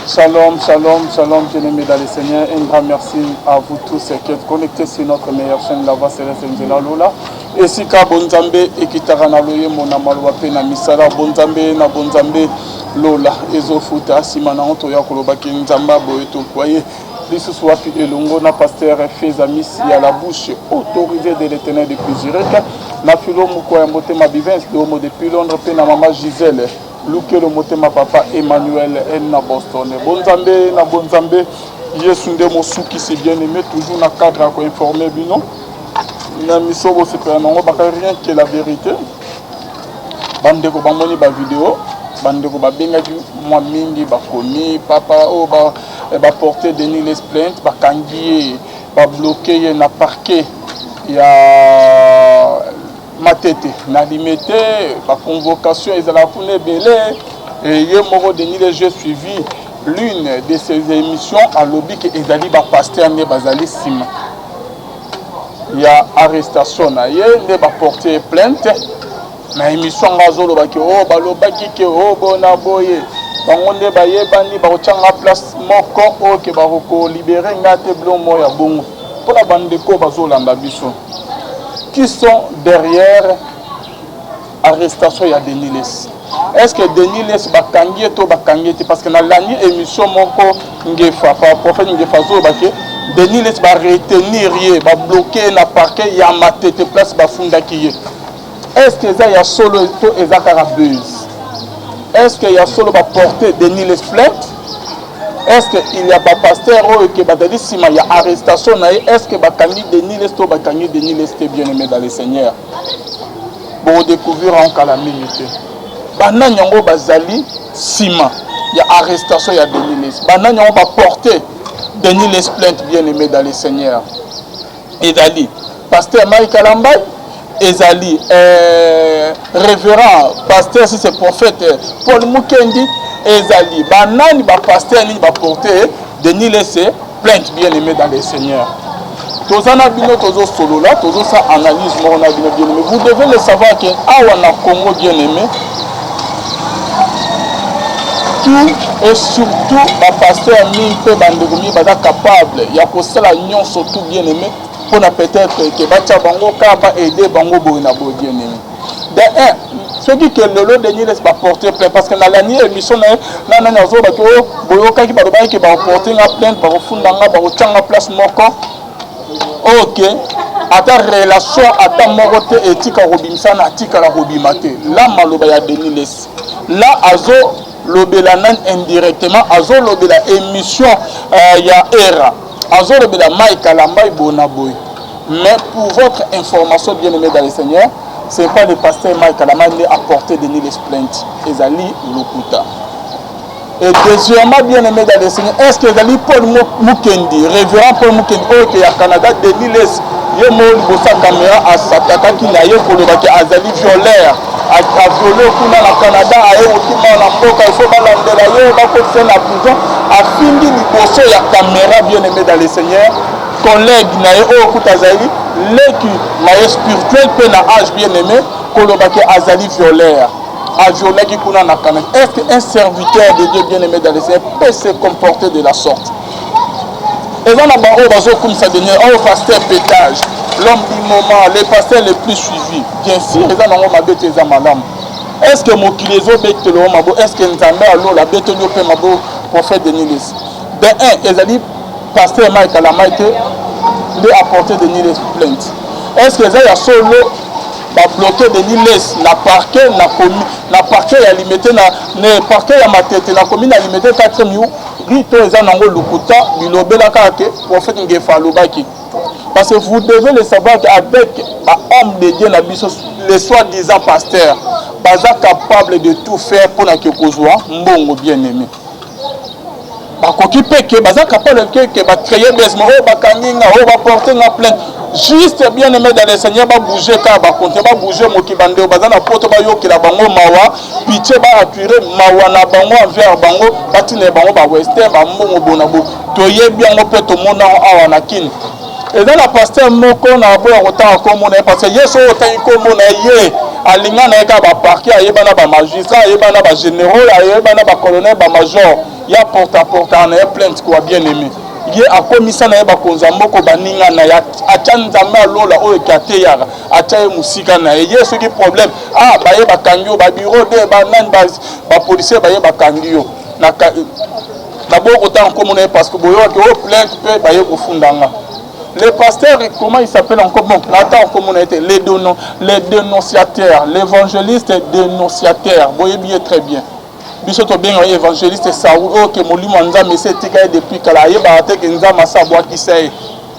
Shalom, shalom, shalom, bien-aimés dans le Seigneur. Un grand merci à vous tous qui êtes connectés sur notre meilleure chaîne, la voix céleste Nzela Lola. Et si ka bonzambe et kitara loye mona malwa pe na misala bonzambe na bonzambe Lola ezofuta simana onto ya koloba ki nzamba boye to kwaye lisusu wapi elongo na pasteur Fezamis ya la bouche autorisée de l'Éternel depuis Zurich na filo muko ya motema bivens de homo depuis Londres pe na mama Gisèle Luke le motema papa Emmanuel na Boston. Bonzambe na bonzambe Yesu nde mosuki si bien aimé toujours na cadre ko informer bino. Na misobo se pe nango baka rien que la vérité. Bande ko bamoni ba vidéo, bande ko ba bengaki moi mingi ba komi papa o ba porter Denis les plaintes ba kangié ba bloquer na parquet ya matete na limité la convocation ils la fune belé et hier moro Denis les jeux suivi l'une de ces émissions à lobby que ezali ba pasteur ne bazali sima ya arrestation na ye ne ba porter plainte na émission ngazolo ba ke o ba lobaki ke o bona boye bango nde ba yebani ba ochanga place moko o ke ba ko libérer ngate blomo ya bongo pona bande ko bazolanda biso. Qui sont derrière l'arrestation de Denis Les? Est-ce que Denis Les bakangi to bakangi parce que dans l'année émission moko ngefa par prophète ngefa zo bake Denis Les va retenir ye va bloquer na parquet ya matete place ba funda ki. Est-ce que ça ya solo to ezakara buzz? Est-ce que ya solo va porter Denis Les plainte? Est-ce qu'il y a pas pasteur qui va dire si il y a arrestation? Est-ce que Bakani Denis Lesto Bakani Denis Lesté bien aimé dans le Seigneur? Pour découvrir en calamité. Banan yango bazali sima. Il y a arrestation, il y a Denis Lesté. Banan yango va porter Denis Les plainte bien aimé dans le Seigneur. Ezali pasteur Mike Alambay. Ezali révérend pasteur si c'est prophète Paul Mukendi. Ezali, banani ba pasteur ni ba porter Denis laissé plainte bien aimé dans le Seigneur. Tozana bino tozo solo là, tozo sa analyse mon bino bien aimé. Vous devez le savoir que awa na Congo bien aimé. Tout et surtout ba pasteur ni pe bandegomi ba capable ya ko sala nyon surtout bien aimé pour na peut-être que ba tia bango ka ba aider bango boina bo bien aimé. De un ceux qui le lot de Denis laisse pas porter plainte parce que dans l'année émission na na zo ba ko boyoka ki ba ba ki ba porter la plainte ba funda nga ba changa place moko OK ata relation ata morote etika robimsa na tika la robimate là maloba ya Denis laisse là azo lobela nan indirectement azo lobela émission ya era azo lobela Mike Alambay bona boy mais pour votre information bien aimé dans le Seigneur. Ce n'est pas le pasteur Mike Alambay qui a apporté Denis les plaintes. Ezali Lokuta. Et deuxièmement, bien aimé dans le Seigneur, est-ce que Ezali Paul Mukendi, révérend Paul Mukendi, qui est au Canada, Denis les Yemo Bosa caméra à Sataka qui n'a eu pour le bac Azali violeur, a violé au Canada, a eu au Mboka, il faut balancer la yo, va faire la prison, a fini du bosso ya caméra bien aimé dans le Seigneur. Collègue na yo Kutazali l'écu maïe spirituel pe na âge bien aimé kolobaki azali violeur a violé qui kuna na kana. Est-ce qu'un serviteur de Dieu bien aimé dans le Seigneur peut se comporter de la sorte? Et dans la barre bazo comme ça dernier au pasteur pétage l'homme du moment les pasteurs les plus suivis bien sûr ils ont ma bête les madame. Est-ce que mon kilezo bête le mabo est-ce que nzambe allo la bête no pe mabo prophète Denis de un ezali pasteur Mike Alambay de apporter Denis les plaintes. Est-ce que ça y a solo va bloquer Denis les na parquet na commis na parquet ya limité na parquet ya matete na commune na limité 4 miou rito eza nango lukuta bilobela kake prophète ngefa lobaki parce que vous devez le savoir qu'avec homme de Dieu na biso les soi-disant pasteurs baza capable de tout faire pour na kekozwa mbongo bien aimé. Bakoki peke baza capable que ba créer besoin o bakanginga o ba porter na plainte juste bien aimé dans le Seigneur ba bouger ka ba compter ba bouger mokibande baza na poto ba yokela bango mawa pitié ba attirer mawa na bango envers bango batine bango ba western ba mbongo bona bo toye bien mo pe to mona awa na kin et dans la pasteur moko na bo ya kotanga ko mona parce que yeso otanga ko mona ye alinga na eka ba parquet ayeba na ba magistrat ayeba na ba généraux ayeba na ba colonel ba major ya porte à porte na plainte quoi bien aimé ye akomisa na ye bakonza moko baninga na ya atia nzambe alola oyo kate yaka atia ye musika na ye ye soki problème baye bakangi yo babiro de banani bapolisier baye bakangi yo d'abord autant comme on est parce que boyoki oyo plainte mpe baye kofundanga. Les pasteurs, comment ils s'appellent encore? Bon, attends, comment on a été les dénonciateurs, l'évangéliste dénonciateur. Vous voyez bien, très bien. Bisoto bien évangéliste Saoul, ok, molimo nzambe c'est tika depuis kala yeba ate ke nzambe sabwa ki sai.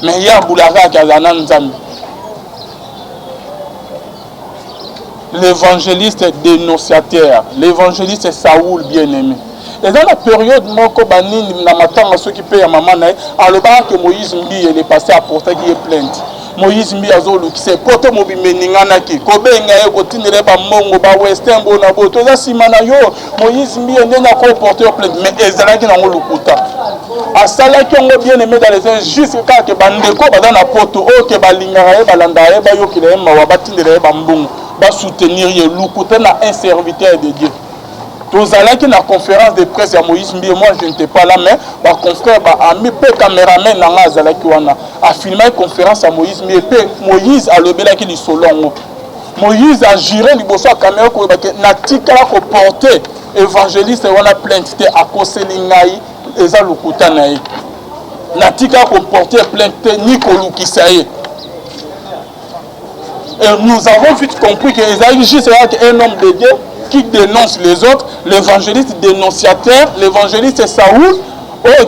Mais ya boulaga kazana nzambe. L'évangéliste dénonciateur, l'évangéliste Saoul bien-aimé. Et dans la période moko banini na matanga ceux qui payent à maman na aloba que Moïse mbi il est passé à porter qui est plainte. Moïse mbi azolu qui s'est porté mobimeninga na ki ko benga e ko tinere ba mongo ba western bona bo to za simana yo Moïse mbi ndena ko porter plainte mais ezala ki na ngolukuta asala ki ngo bien aimé dans les injustes ka ke bandeko ba na poto o ke balingara e balanda e ba yo ki le ma wa batinere ba mbongo ba soutenir ye lukuta na un serviteur de Dieu. Tous allez qui na conférence de presse à Moïse Mbi, moi je n'étais pas là, mais ma confrère, ami, peu caméraman n'a pas qui wana a filmé une conférence à Moïse Mbi, Moïse a levé là qui dit solon. Moïse a géré les bossons à caméra pour na tika ko porter évangéliste wana plainte à cause lingai eza lukuta naï. Na tika ko porter plainte ni ko lukisaye. Et nous avons vite compris que Esaïe juste un homme de Dieu qui dénonce les autres, l'évangéliste dénonciateur, l'évangéliste Saoul,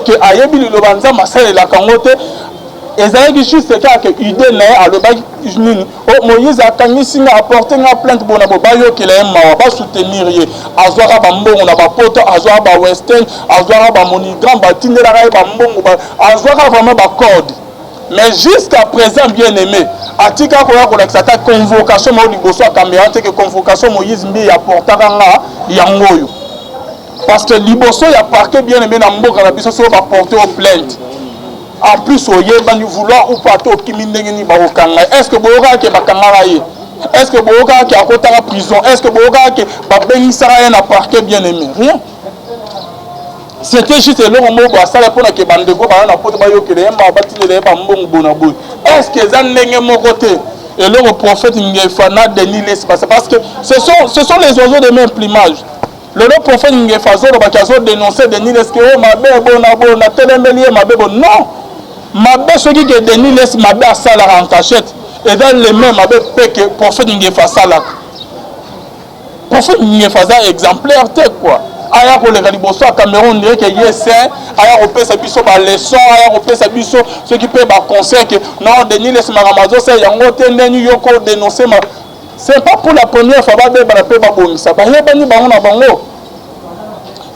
que ayebi le banza masala la kangote, ezalaki juste que idée na aloba Moïse a kangisi na apporter na plainte bona bo bayo que la ma ba soutenir ye azwaka ba mbongo na ba poto azwaka ba western azwaka ba monigram ba tindela ba mbongo ba azwaka vraiment ba code. Mais jusqu'à présent, bien aimé, atika koya kolakisa ta convocation mo liboso a caméra te que convocation Moïse Mbi apportaka nga yangoyo. Parce que liboso ya parquet bien aimé na mboka na biso so va porter aux plaintes. En plus oyeba ni vouloir ou pas to kimindenge ni ba okanga. Est-ce que boyoka ke bakanga ye? Est-ce que boyoka ke akota la prison? Est-ce que boyoka ke ba bengisara ye na parquet bien aimé? Rien. C'était juste le moment où ça répond à que bandego ba na poto ba yo kele mba batinele ba mbongo bona boy. Est-ce que ça ndenge mon côté et le prophète Ngefana Denis parce que ce sont les oiseaux de même plumage. Le prophète Ngefazo ba kazo dénoncer Denis que mabe bona telembeli mabe bon non. Mabe ce qui que Denis mabe à ça la en cachette et dans les mêmes mabe que prophète Ngefasa là. Prophète Ngefaza exemplaire tête quoi. Aya ko le liboso à Cameroun dire que yes aya ko pesa biso ba leçon aya ko pesa biso ceux qui peut ba conseil que non Denis les maramazo c'est yango tendeni yoko dénoncer ma c'est pas pour la première fois ba ba pe ba bomisa ba yeba ni bango na bango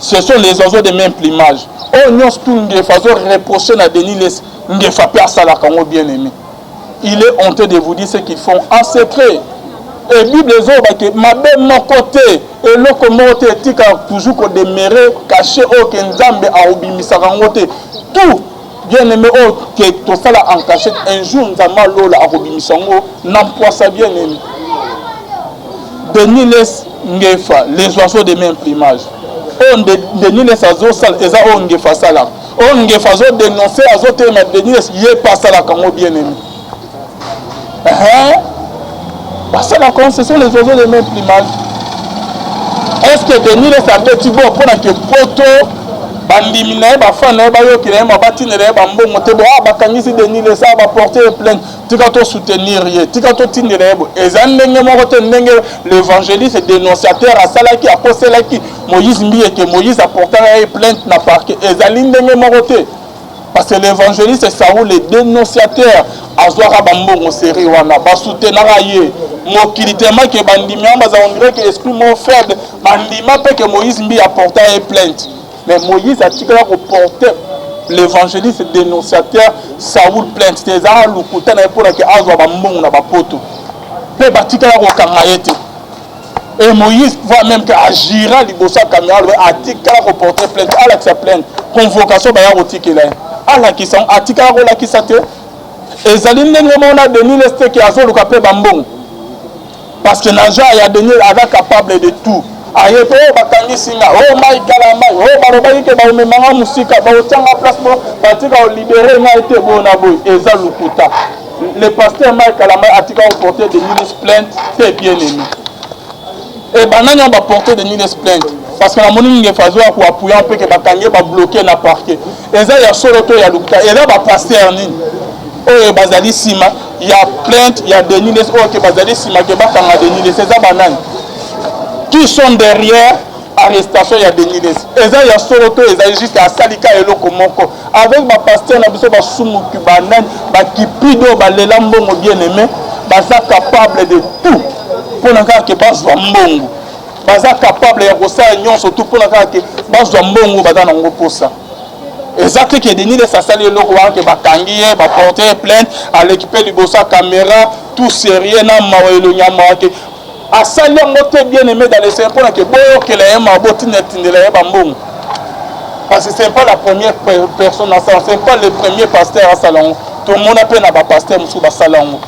ce sont les oiseaux de même plumage oh non tout Ngefazo reprocher na Denis les Ngefa pe asala kango bien aimé il est honteux de vous dire ce qu'ils font en secret. Et Bible les autres que ma belle mon côté et le comment tika toujours qu'on demeurer caché au Kenzambe à obimisa rangote tout bien aimé au que tout ça là en cachette un jour nous avons l'eau là à obimisango n'emploi ça bien aimé Denis les Ngefa les oiseaux de même plumage on Denis les oiseaux sale et ça on Ngefa ça là on Ngefa zo dénoncer azote mais Denis y est pas ça là quand bien aimé parce que ce sont les oiseaux de même plumage. Est-ce que Denis les a petit bon pour que poto bandimina ba fana ba yo kire ma batinere ba mbongo te bo bakangisi Denis les a ba porter plainte tika to soutenir ye tika to tinere bo ezandenge moko te ndenge l'évangéliste dénonciateur a salaki a poselaki Moïse Mbi que Moïse a porté plainte na parquet ezalindenge moko te. Parce que l'évangéliste Saoul le dénonciateur azwaka bambongo série wana ba soutenir ye mokilitema ke bandimia baza on dirait que esprit mon faible bandima pe que Moïse Mbi a porté plainte mais Moïse a tika ko porter l'évangéliste dénonciateur Saoul plainte des a lukuta na pour que azwa bambongo na bapoto pe batika ko kangayete et Moïse voit même que agira libosa caméra a tika ko porter plainte à la plainte convocation ba ya rotikela ala qui sont atika ko la kisate ezali ndenge mona Denis leste ki azoluka pe bambongo parce que naja ya Denis est capable de tout. Aye to bakangi singa oh mai kalama oh barobaki ke ba memanga musika ba otanga place bo batika o libérer nga été bona boy eza lukuta. Le pasteur Mike Kalama a tika porter de Niles plainte c'est bien aimé. Et banani on va porter de Niles plainte parce que la moni nge fazo ko appuyer un peu que bakangi ba bloquer na parquet. Eza ya solo to ya lukuta et là ba pasteur ni oh bazali sima il y a plainte il y a de Niles oh que bazali sima que bakanga de Niles eza banani qui sont derrière arrestation ya Denis Les. Eza ya soroto eza juste à salika eloko moko avec ma pasteur na biso ba sumu kibanan ba kipido ba lelambo mo bien aimé baza capable de tout pour na ka ke bazwa mbongo baza capable ya kosa nyonso tout pour na ka ke bazwa mbongo baza na ngo posa exact que Denis Les asali eloko wa ke bakangi ba porter plainte à l'équiper libosa caméra tout sérieux na mawelo nyama ke asali ngote bien aimé dans les simples que boyo que la yema boti netindela yeba mbongo parce que c'est pas la première personne à ça c'est pas le premier pasteur à salon tout le monde appelle na ba pasteur musu ba salon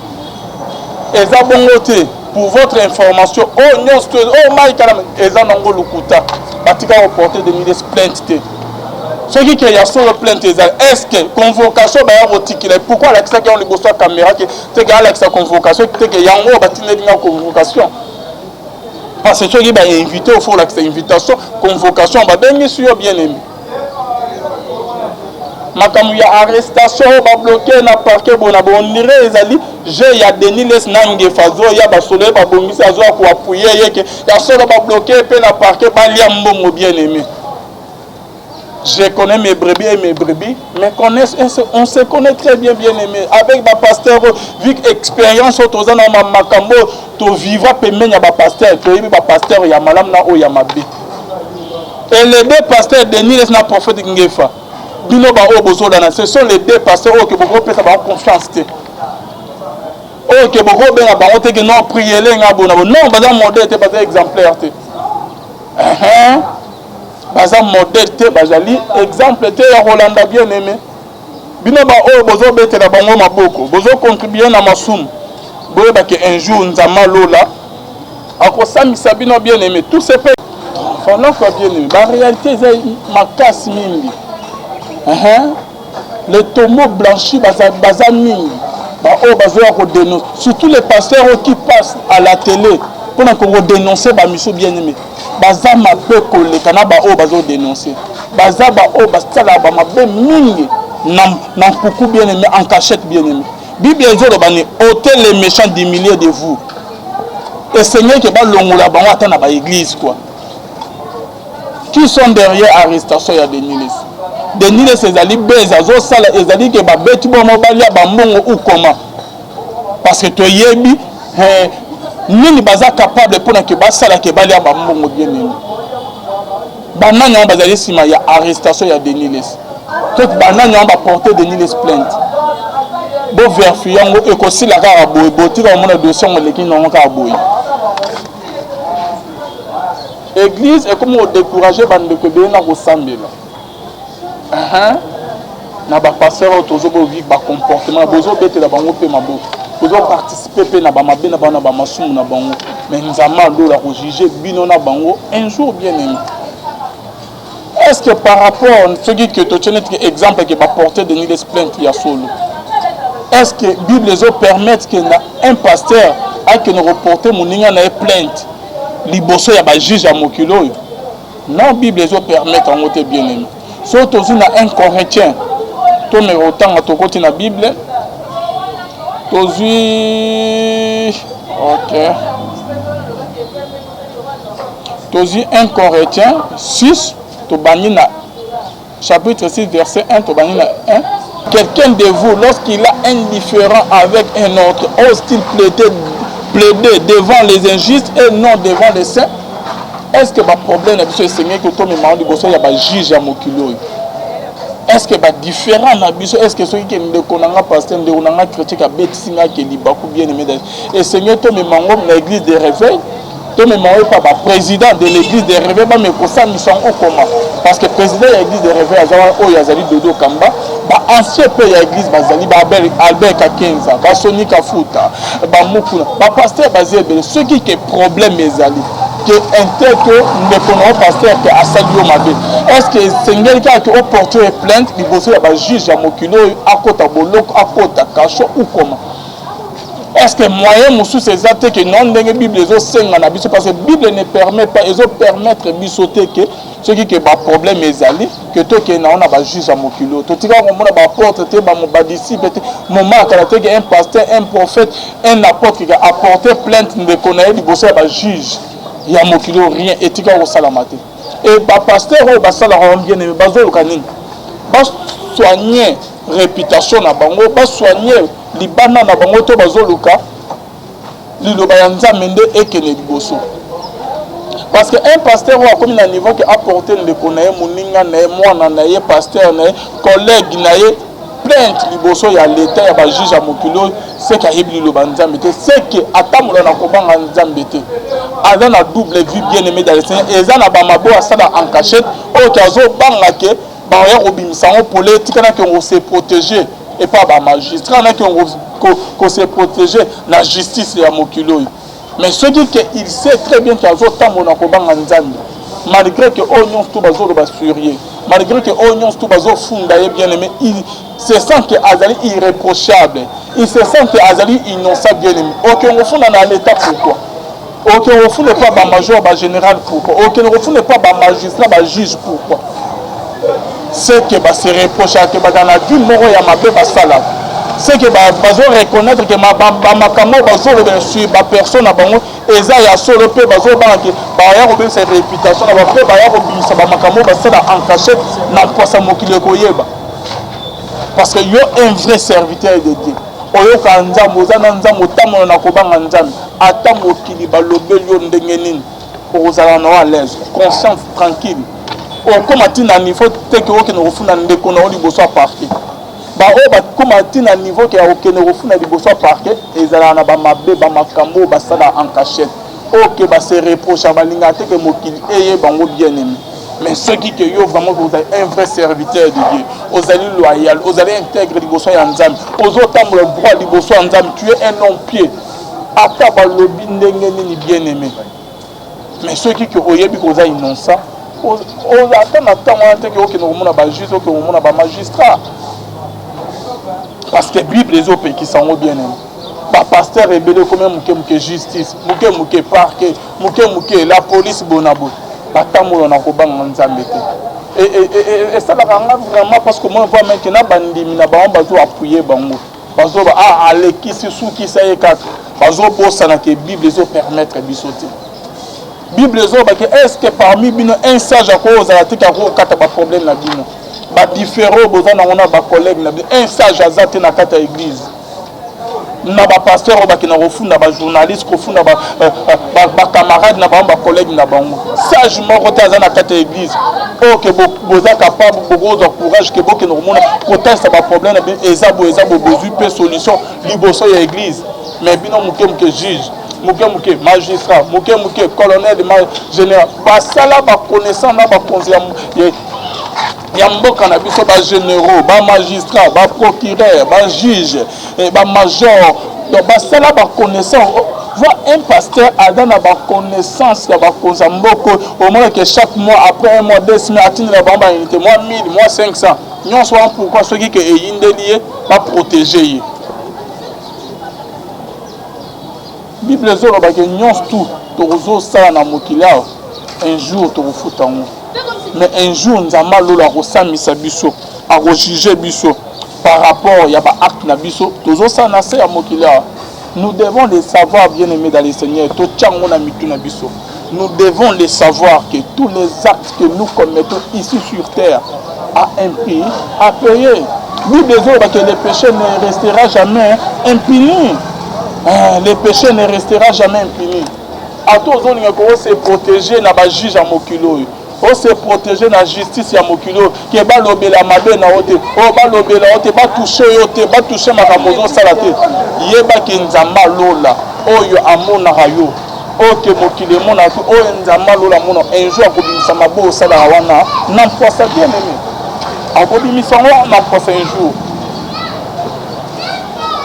eza bongote pour votre information oh nyos oh mai kalam eza nango lukuta batika reporter de mille plaintes ce qui qu'il y a sur le plainte est-ce que convocation ba ya rotikila pourquoi l'accès qui on le bosso caméra que c'est que l'accès convocation que yango batine dinga convocation. Parce que tu as invité au fond l'invitation, convocation, bien sûr, bien aimé. Makamu ya arrestation, ba bloqué na parquet, bon dirait ezali, j'ai ya Denis Les nange fazo ya ba solo ba bongisa zo ko appuyer yeke, ya solo ba bloqué pe na parquet ba lia mbongo bien aimé. Je connais mes brebis et mes brebis, mais on se connaît très bien, bien aimé. Avec ma pasteur, vu expérience, autour ma makambo, to vivra pemenya ba pasteur, to yibi ba pasteur ya malam na o ya mabe. Et les deux pasteurs Denis Les na prophète Ngefa. Bino ba o bozo dana, ce sont les deux pasteurs qui beaucoup pesa ba confiance te. Oh que beaucoup ben ba ote que non prier les ngabona. Non, ba dans modèle te ba exemplaire te. Baza modèle te bazali exemple te ya Rolanda bien aimé bino ba o bozo betela bango maboko bozo contribuer na masumu boye ba ke un jour nzama lola akosamisa bino bien aimé tout ce peut fondant quoi bien aimé ba réalité c'est makasi mingi les tombeaux blanchis baza mingi ba o bazo ko dénoncer surtout les pasteurs qui passent à la télé pour qu'on dénoncer ba miso bien aimé baza mabe koleka na ba o bazo dénoncer baza ba o basala ba mabe mingi na kuku bien aimé en cachette bien aimé Bible ezolo bani ôtez les méchants du milieu de vous et Seigneur que ba longola bango ata na ba église quoi qui sont derrière arrestation ya Denis Les ezali beza zo sala ezali que ba beti bo mobali ba mbongo ou comment parce que to yebi nini baza capable pour que basala ke balia ba mbongo bien aimé banani on bazali sima ya arrestation ya Denis Les tout banani on va porter Denis Les plainte bo vérifier yango e ko sila ka boy botika mona dossier on leki non ka boy église est comme décourager bande ko be na ko sambela na ba pasteur tozo bo vivre ba comportement bozo betela bango pe mabo bozo participer pe na ba mabe na bana ba masumu na bango mais nzama lola ko juger bino na bango un jour bien aimé. Est-ce que par rapport à ce que tu as exemple qui va porter de Niles plainte il y a solo est-ce que la Bible les permettre que un pasteur a que nous reporter mon ninga na plainte liboso ya ba juge à mokilo non la Bible les permettre en côté bien aimé surtout un Corinthien to me autant à to côté na Bible tozi OK tozi 1 Corinthiens 6 to banina chapitre 6 verset 1 to banina 1 quelqu'un de vous lorsqu'il a un différend avec un autre ose-t-il plaider devant les injustes et non devant les saints? Est-ce que le problème est que le Seigneur que tout le monde il y a un juge à Mokilo? Est-ce que le différent est-ce que ceux qui ne connaissent pas pasteur ne connaissent pas chrétien qui a bêtisé qui est bien aimé et le Seigneur tout le monde l'église de réveil tout le monde pas le président de l'église de réveil mais pour ça nous sommes au comment parce que le président de l'église de réveil Azali Dodo Kamba ancien pays à l'église bazali Albert Kakenza Basoni Kafuta Bamukuna pasteur bazebele ceux qui que problème ezali que un tel que ne connaissons pasteur que asalio mabe est-ce que Seigneur qui a porté plainte il bosse ba juge à mokilo akota boloko akota kacho ou comment est-ce que moyen musu ces actes que non ndenge Bible les senga na biso parce que Bible ne permet pas ils permettre bisoter que ceux qui ba problème ezali que to que na on a ba juge à mokilo to tika ko mona ba porte te ba mo ba disciple te moment quand te un pasteur un prophète un apôtre qui a apporté plainte de connaître du bosse ba juge il y a mokilo rien et tika ko salamate et ba pasteur o ba sala bien aimé bazo kanini ba soigner réputation na bango ba soigner libana na bango to bazoluka liloba ya nzambe nde ekene liboso parce que un pasteur a comme un niveau qui a porté le connaît moninga na mwana na ye pasteur na collègue na ye plainte liboso ya l'état ya ba juge à mokilo c'est ka hibli liloba nzambe te c'est que atamola na kobanga nzambe te aza na double vie bien aimé dans le Seigneur eza na ba mabo asala en cachette o kazo banga ke ba ya robimisa on politique na que on se protéger et pas ba magistrat na que on se protéger la justice ya mokilo mais ce qui que il sait très bien qu'il y a autant mon akobanga nzambe malgré que onions tout bazo le basurier malgré que onions tout bazo funda bien aimé il se sent que azali irréprochable il se sent que azali innocent bien aimé OK on funda dans l'état pourquoi OK on funda pas ba major ba général pourquoi OK on funda pas ba magistrat ba juge pourquoi c'est que ba se reproche que ba dans la vie moro ya mabe ba sala c'est que bazo reconnaître que ma makamo bazo le sur ba personne na bango eza ya solo pe bazo banque ba ya ko sa réputation na ba pe ba ya ko bisa ba makamo ba sala en cachette na posa mokile ko yeba parce que yo un vrai serviteur de Dieu oyo ka nzambo za na nzambo tamo na ko banga nzambe ata mokili ba lobelio ndenge nini ozala na à l'aise conscience tranquille o comme atina niveau te que o ke no funa ndeko na oli boso parquet ba o ba comme atina niveau que o ke no funa di boso parquet ezala na ba mabe ba makambo ba sala en cachette o ke ba se reproche ba linga te que mokili eye bango bien aimé mais ceux qui que yo vraiment vous êtes un vrai serviteur de Dieu vous allez loyal vous allez intègre di boso ya nzambe ozo tambola droit di boso ya nzambe tu es un homme pied ata ba lobi ndenge ni bien aimé mais ceux qui que oyebi ko za innocent on attend que on a ba juge que on a ba magistrat parce que Bible les autres qui sont bien aimés ba pasteur rebelle comme muke justice muke parquet muke la police bonabo ba tamola na ko banga nzambe te et ça la vraiment parce que moi voit maintenant bandimi na ba bazo appuyer bango bazo ba aleki sou qui ça est quatre bazo bossa na que Bible les autres permettre bisoter Bible zoba que est-ce que parmi bino un sage à cause à la tika ko kata ba problème na bino ba différent bozana on a ba collègue na un sage azate na kata église na ba pasteur ba ki na refunda ba journaliste ko funda ba camarade na ba collègue na bango sage moko ta na kata église OK boza capable bozo courage que boke no mona proteste ba problème na ezabo besoin pe solution liboso ya église mais bino muke juge muke magistrat muke colonel de général basala ba connaissant na ba conseiller ya mboka na biso ba généraux ba magistrat ba procureur ba juge ba major donc basala ba connaissant voit un pasteur a dans ba connaissance ya ba konzamboko au moins que chaque mois après un mois 2 semaines atteindre la bamba unité moi 1000 moi 500 non soit pourquoi ceux qui que yindelié ba protéger Bible zolo ba ke nyons tout tozo sala na mokilao un jour to futa ngo mais un jour nzamba lola ko samisa biso a ko juger biso par rapport ya ba acte na biso tozo sala na se ya mokilao nous devons les savoir bien aimés dans le Seigneur to tchango na mitu na biso nous devons les savoir que tous les actes que nous commettons ici sur terre a un prix à payer. Bible zolo ba que le péché ne restera jamais impuni. Le péché ne restera jamais impuni. À tous on se protéger na ba juge à mokilo. On se protéger na justice ya mokilo ke ba lobela mabe na ote. O ba lobela ote ba toucher yote, ba toucher makamozo salate. Yeba ke nzamba lola. Oyo amona hayo. Ok mokile mona tu o nzamba lola mona un jour ko bimisa mabo sala wana. N'importe ça bien aimé. akobimisa ngo na prochain jour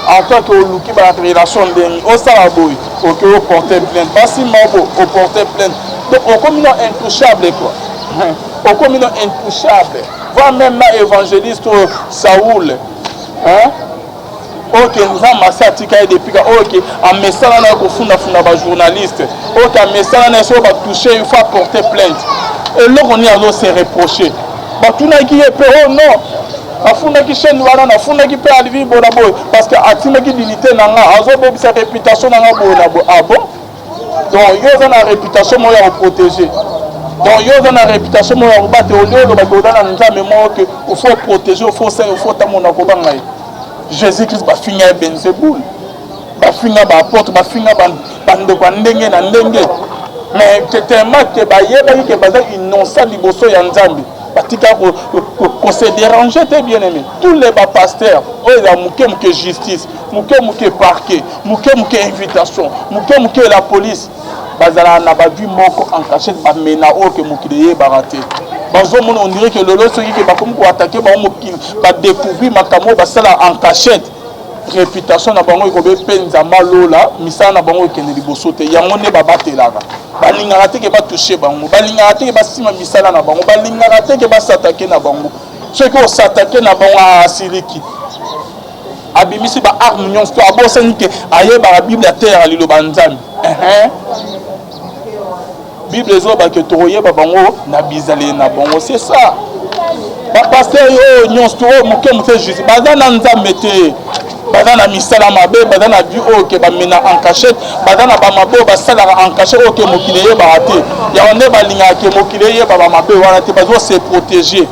en tant que oluki ba relation ndenge osala boy ok porter plainte basi mabo au porter plainte donc okomi no intouchable quoi okomi no intouchable voire même na évangéliste Saoul hein ok nzambe asi atika ye depuis ok amesala na kofundafunda bajournaliste ok amesala na so batouche il faut porter plainte eloko nini azo se reprocher batunaki ye mpe oh non afundaki chaîne wana nafundaki mpe alivi bona boye parce que atimaki dignité na nga azobebisa réputation na nga boye na boye ah bon donc yo oza na réputation moko ya koprotégé donc yo oza na réputation moko ya kobate olio olobaki oza na nzambe moko ke ofo protéger ofo tamona kobanga ye Jésus-Christ bafinga ye Belzebul bafinga baapôtre bafinga bandeko ya ndenge na ndenge mais tellement ke bayebaki ke baza innocent liboso ya nzambe batika se déranger te bien aimé tous les bapasteurs oyo eza moke justice moke parquet moke invitation moke la police bazala na bavie moko en cachette bamena oyo ke mokili yebaka te bazomona on dirait que lelo soki ke bakomi koatake bango mokili badécouvrir makambo oyo basala en cachette réputation na bango ekobe mpe nzambe alola misala na bango ekende liboso te yango nde babatelaka balingaka te ke batouche bango balingaka te ke basima misala na bango balingaka te ke basatake na bango soki osatake na bango asiliki abimisi baarme nyonso to abosani ke ayebaka bible atere liloba nzambe bible ezobake tokoyeba bango na bizaleli na bango c'est ça bapaster oyo nyonso to oyo moke juste baza na nzambe te baza na misala mabe baza na vie oyo ke bamena en cachette baza na bamabe oyo basalaka en cachette oyo ke mokili eyebaka te yango nde balingaka ke mokili eyeba bamabe wana te bazose protéger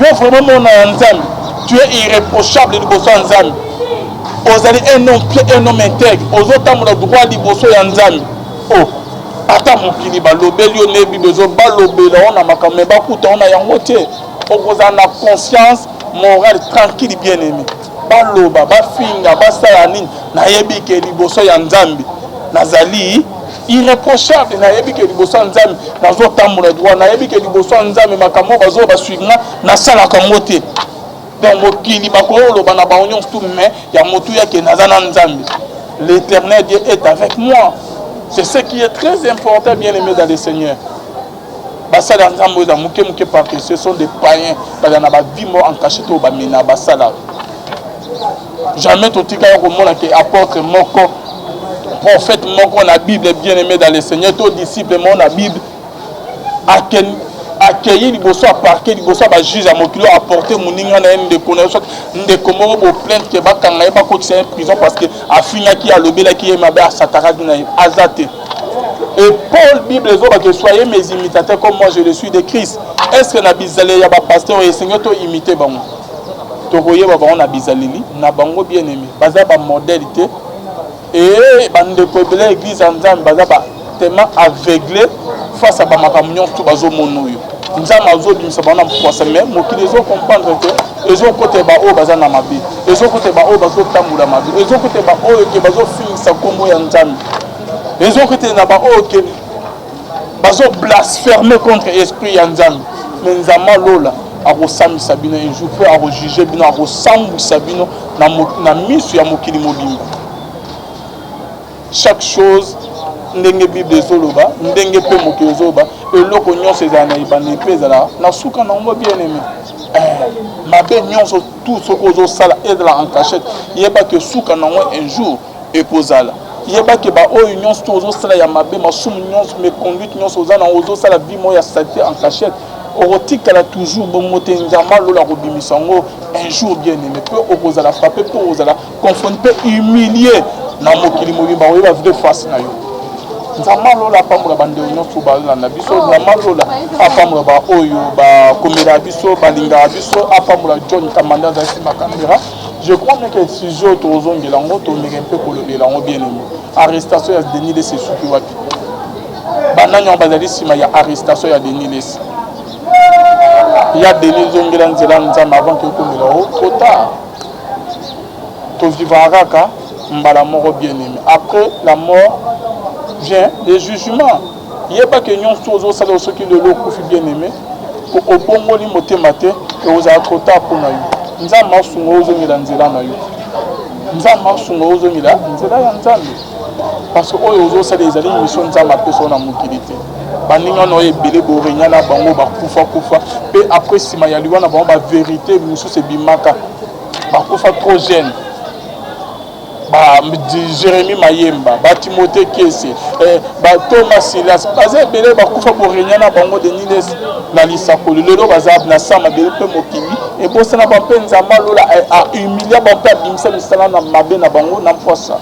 yo vraiment mona ya nzambe tu es irréprochable liboso ya nzambe ozali un homme pied un homme intègre ozotambola droit liboso ya nzambe ata mokili balobeli yo ne bible ezobalobela o na makambo me bakuta o na yango te okozala na conscience morale tranquille bien aimé baloba bafinga basala nini nayebi ke liboso ya nzambe nazali irréprochable nayebi ke liboso ya nzambe nazotambola droit nayebi ke liboso ya nzambe makambo bazo basuivinga nasalaka yango te donc mokili bakoloba na bango nyonso tu me ya motu yake naza na nzambe l'éternel Dieu est avec moi. C'est ce qui est très important, bien aimé dans le Seigneur. Basala nzambo za muke parce que ce sont des païens dans la vie mort en cachette au bamina basala. Jamais tout tika komona ke apôtre moko prophète moko na Bible bien aimé dans le Seigneur tout disciple mon na Bible accueillir liboso a parquer liboso ba juge a mokilo apporter moninga na de connaissance de comment bo plainte ke ba kanga ba ko en prison parce que afinga ki alobela ki mabe a satara na azate. Et Paul Bible zo ba que soyez mes imitateurs comme moi je le suis de Christ. Est-ce que na bizalé ya ba pasteur et seigneur to imiter bango to koye ba bango na bizaleli na bango bien aimé baza ba modalité et bande ko bela église en Nzambe baza ba tellement aveuglé face à bamakambo nyonso to bazomono yo nzambe azobimisa bango na poisa mais mokili ezocomprendre ke ezokote baoyo baza na mabe ezokote baoyo bazotambola mabe ezokote baoyo ke bazofingisa nkombo ya nzambe ezokote na baoyo ke bazoblasphème contre esprit ya nzambe mais nzambe alola akosambisa bino un jour mpe akojuge bino akosambwisa bino na miso ya mokili mobimba. Chaque chose ndenge bible ezoloba ndenge mpe mokili ezoloba eloko nyonso ezala na ebandeli mpe ezala na suka na yango bien aimé mabe nyonso tout soki ozosala ezala en cachette yeba ke suka na yango un jour ekozala yeba ke baoyo nyonso to ozosala ya mabe masumu nyonso méconduite nyonso oza na ozosala vie moko ya saleté en cachette okotikala toujours bongo te nzambe alola kobimisa yango un jour bien aimé mpe okozala frappé mpe okozala confondre mpe humilié na mokili mobimba oyeba vrai face na yo. Nzambe alola apambola bandeko nyonso balanda biso nzambe alola apambola baoyo bakomela biso balingaka biso apambola John Kamanda azali nsima caméra. Je crois bien que sujet oyo tozongela yango tomeka mpe kolobela yango bien aimé arrestation ya Denis Lesi esuki wapi banani yango bazali nsima ya arrestation ya Denis Lesi ya Denis ezongela nzela nzambe avant ke ekomela o trop tard tovivaka kaka mbala moko bien aimé après la mort vient le jugement. Il n'y a pas que nous tous aux salles ceux qui le lot bien aimé. obongoli motema te ekozala trop tard mpona yo. Nzambe asunga ozongela nzela na yo, nzambe asunga ozongela nzela ya nzambe, parce que oyo ozosala ezali mission nzambe apesa na mokili te. Baninga wana oyo ebele borenya na bango bakufa mpe après nsima ya liwa na bango bavérité mosusu ebimaka bakufa trop jeune. Jérémie Mayemba, Timothée Kese, Thomas Silas, baza ebele bakufa borenya na bango Deniles na lisakoli lelo baza na sama bele pe mokili ebosana bampe nzamba lola a humilia bampe abimisa misala na mabe na bango na mposa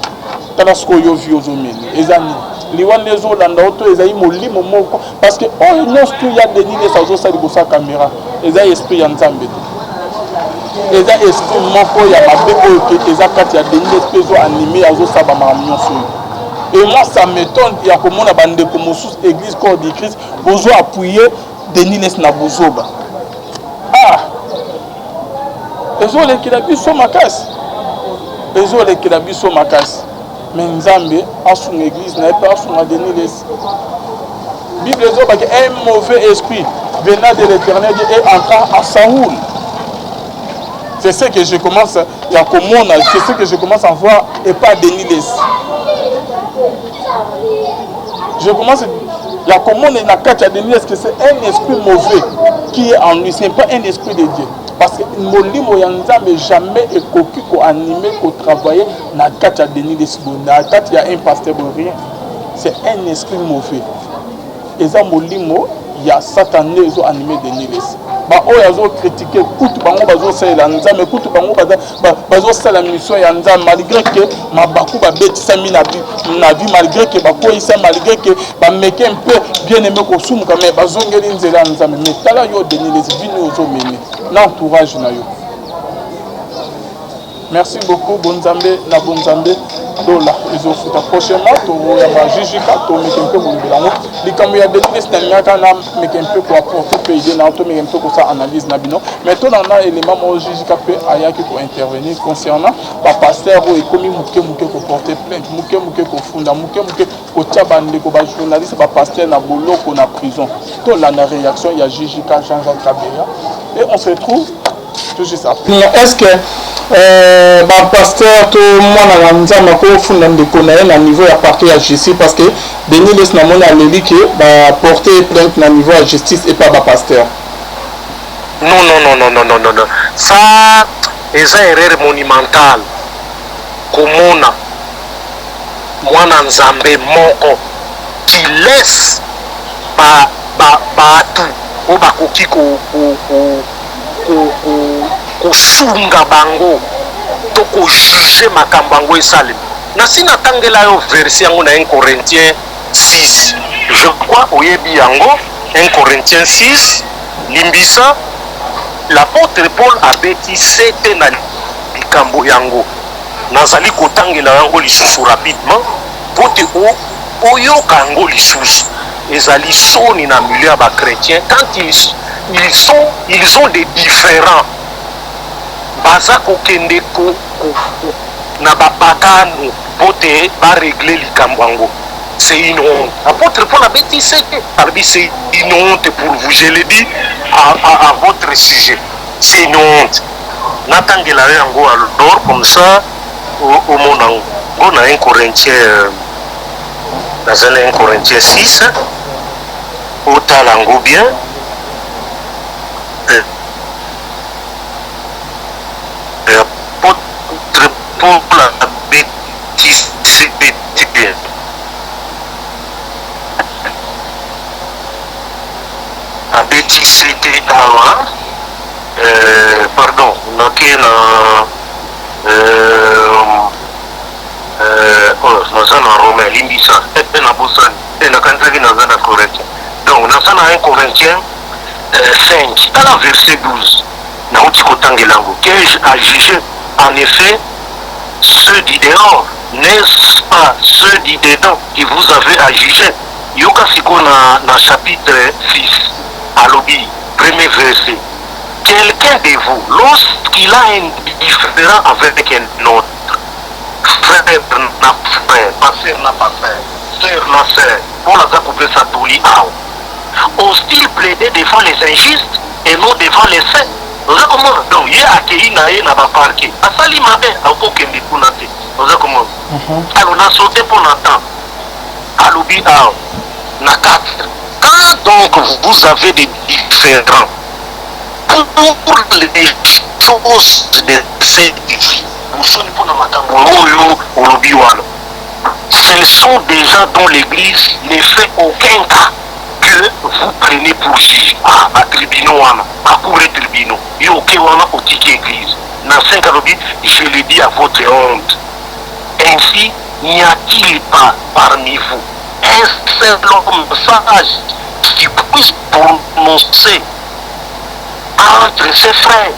tala siko yo vi ozomeni ezani liwande ezolanda oto ezali molimo moko parce que oyo nyonso tu ya Deniles azosala liboso ya caméra eza esprit ya nzambe te, eza esprit moko ya mabe oyo eza kati ya Deniles mpe ezoanime azosala makambo nyonso oyo. Et moi ça m'étonne ya komona bandeko mosusu église corps de Christ bozo appuyer Deniles na bozoba ezolekela biso makasi, ezolekela biso makasi. Mais Nzambe asunga église na epe asunga Deniles. Bible ezobaki un mauvais esprit venant de l'Éternel et entra à Saoul. C'est ce que je commence à c'est ce que je commence à voir et pas Deniles. Je commence à comprendre la carte à Deniles que c'est un esprit mauvais qui est en lui, ce n'est pas un esprit de Dieu. Parce que molimo ya nzambe jamais ekoki ko animer ko travailler na carte à Deniles na carte ya un pasteur rien. C'est un esprit mauvais. Et ça molimo ya satané ezo animer Deniles. Ba oyo azo critiquer kutu bango bazo sala nzambe kutu bango bazo sala mission ya nzambe malgré que mabaku ba betisa mi na vie malgré que bakoisa malgré que ba meke un peu bien aimé ko sumu quand même bazongeli nzela nzambe mais tala yo Deniles vino ozo mener l'entourage na yo. Merci beaucoup Bonzambe na Bonzambe dola ezofuta prochainement to ya majijika to mekempe bolibelamo likambo ya Deniles na nyaka na mekempe ko apporter pays na to mekempe ko sa analyse na bino mais to na élément mo jijika pe ayaki ko intervenir concernant ba pasteur o ekomi muke ko porter plainte muke ko funda muke ko tchabande ko ba journaliste ba pasteur na boloko na prison to la réaction ya jijika Jean-Jacques Kabeya et on se retrouve tout juste après. Est-ce que pasteur to mwana na nzamba ko funda ndeko na na niveau ya parquet ya justice parce que Deniles na mona aleli que ba porter plainte na niveau ya justice et pas ba pasteur. Non. Ça eza erreur monumentale. Komona mwana nzambe moko qui laisse batu o bakoki kosunga bango to kojuge makambo yango esalemi. Nasi natangela yo verset yango na 1 Corinthiens 6 je crois oyebi yango 1 Corinthiens 6 limbisa l'apôtre Paul abeti sete na likambo yango nazali kotangela yango lisusu rapidement pote oyoka yango lisusu ezali soni na milieu ya bachrétiens quand ils ont des différents baza kokende na bapakano pote barégler likambo yango. C'est une honte. Apôtre Paul a bêti c'est une honte pour vous, je le dis à votre sujet. C'est une honte. Natangela yango alors comme ça au monde on a 1 Corinthiens dans 1 Corinthiens 6 au talango bien apôtre Paul a bêti c'est bien. Abeti c'était avant pardon naza na Romain limbisa na bosani na kanzaki naza na Corinthiens donc naza na 1 Corinthiens 5 à la verset 12 nauti kotangela yango qu'ai-je à juger en effet ceux du dehors n'est-ce pas ceux du dedans qui vous avez à juger. Yoka siko na chapitre 6 alobi premier verset quelqu'un de vous lorsqu'il a un différend avec un autre frère n'a frère pasteur n'a pas frère sœur n'a sœur pour la couper sa touli ose-t-il plaider devant les injustes et non devant les faits. Donc il y a accueilli na ba parquet. Asali mabe akoke ndikunate. Comment? Alors on a sauté pour l'instant. À l'oubli na 4. Quand donc vous avez des différents pour les choses de cette vie, ce sont des gens dont l'église ne fait aucun cas que vous prenez pour juge à tribunaux, à cour et tribunaux. Il y a aucun au ticket église. Dans 5 ans, je le dis à votre honte. Ainsi, n'y a-t-il pas parmi vous un seul homme sage qui puisse prononcer entre ses frères,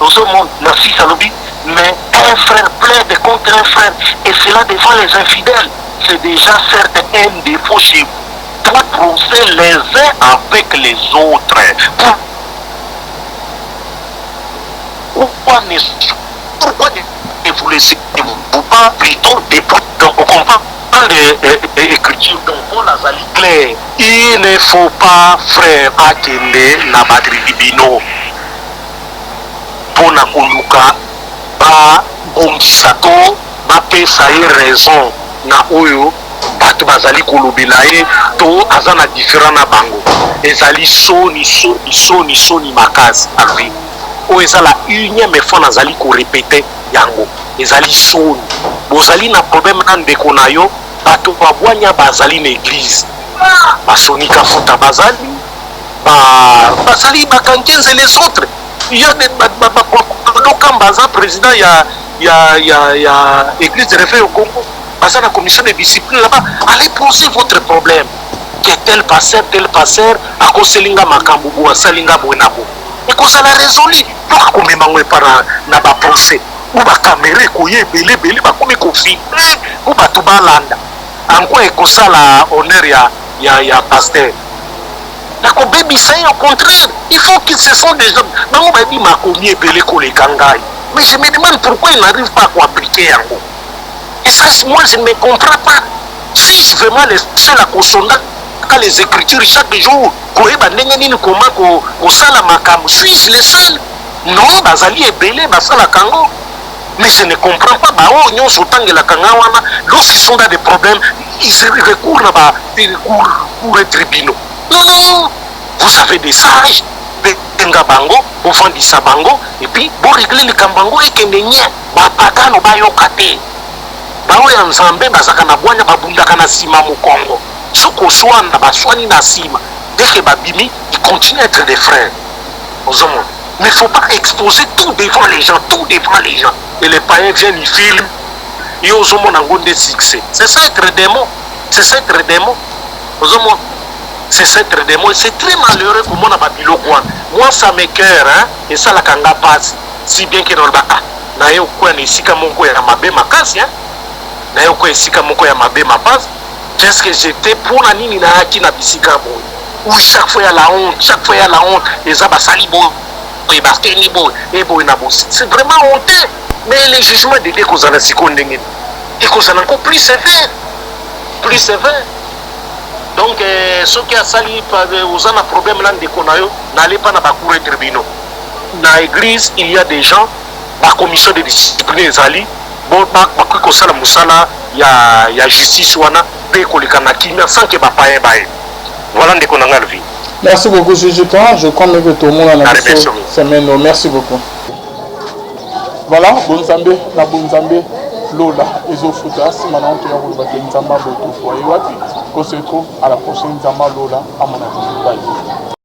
dans ce monde, la fille Salobi, mais un frère plaide contre un frère, et cela devant les infidèles, c'est déjà certes un défaut chez vous. Pour procès les uns avec les autres. Pourquoi ne vous laissez-vous pas plutôt dépendre? Donc on comprend l'écriture donc Paul Azali clair. Il ne faut pas, frère, attendre na batribino pour na koluka ba bongisa to bapesa ye raison na oyo bato bazali kolobela ye to aza na différent na bango ezali soni makasi alwi oyo eza la unième fois nazali korepete yango ezali soni bozali na problème na ndeko na yo bato babwanya bazali na église basonika futa bazali bakankenze les autres. Il y a des Baza président il y a église de réveil au Congo Baza la commission de discipline là-bas allez poser votre problème que tel pasteur à cause selinga makambubu à salinga buenabo et que ça la résolu pour qu'on m'emmenwe par na ba procès ou ba caméra koye belé ba comme kofi ou ba tuba landa en quoi que ça la honneur ya pasteur. D'accord, baby, c'est au contraire. Il faut que ce sont des gens. Non, baby, m'a commis et belé les kangaï. Mais je me demande pourquoi ils n'arrivent pas à appliquer en gros. Et ça, moi, je ne me comprends pas. Si vraiment les seuls à consommer les écritures chaque jour, comment suis-je les seuls? Non, Bazali est belé, Basala Kango. Mais je ne comprends pas. Lorsqu'ils sont dans des problèmes, ils recourent là-bas, ils recourent pour les tribunaux. Non, vous avez des sages, des Ngabango, vous fondez Sabango, et puis vous réglez le Kambango et que les niens, Bapagano, Bayokate, Baoya Nzambe, Bazakana Boanya, Babundakana Sima Mukongo, Soko Swana, Baswani Nasima, dès que Babimi, ils continuent à être des frères. Mais il ne faut pas exposer tout devant les gens, Et les païens viennent, ils filment, ils ont un succès. C'est ça être démon, c'est ça être démon. C'est ça être démon. C'est très malheureux pour moi na babilo quoi. Moi ça m'écoeure hein et ça la kanga passe si bien que dans le baka. Na yo quoi ni sika moko ya mabe makasi hein. Na yo quoi sika moko ya mabe mapasse. Qu'est-ce que j'étais pour la nini na haki na bisika boy. Où chaque fois il y a la honte, les abasali boy. Et basteni boy et boy na boss. C'est vraiment honteux. Mais les jugements de Dieu qu'on a seconde et qu'on a encore plus sévère. Donc, ceux qui ont sali aux un problème là de Konayo, n'allez pas dans la cour et tribunaux. Dans l'église, il y a des gens, la commission de discipline des alliés, bon, il y a justice wana, sans que papa ait baillé. Voilà de Konanga le vie. Merci beaucoup, Juju. Je crois que tout le monde a une semaine. Merci beaucoup. Voilà, Bonzambe, la Bonzambe. Lola, Ezofuta, si maintenant tu as retrouvé Nzamba Boto, Wapi, qu'on se retrouve à la prochaine Nzamba Lola, à mon avis. Bye.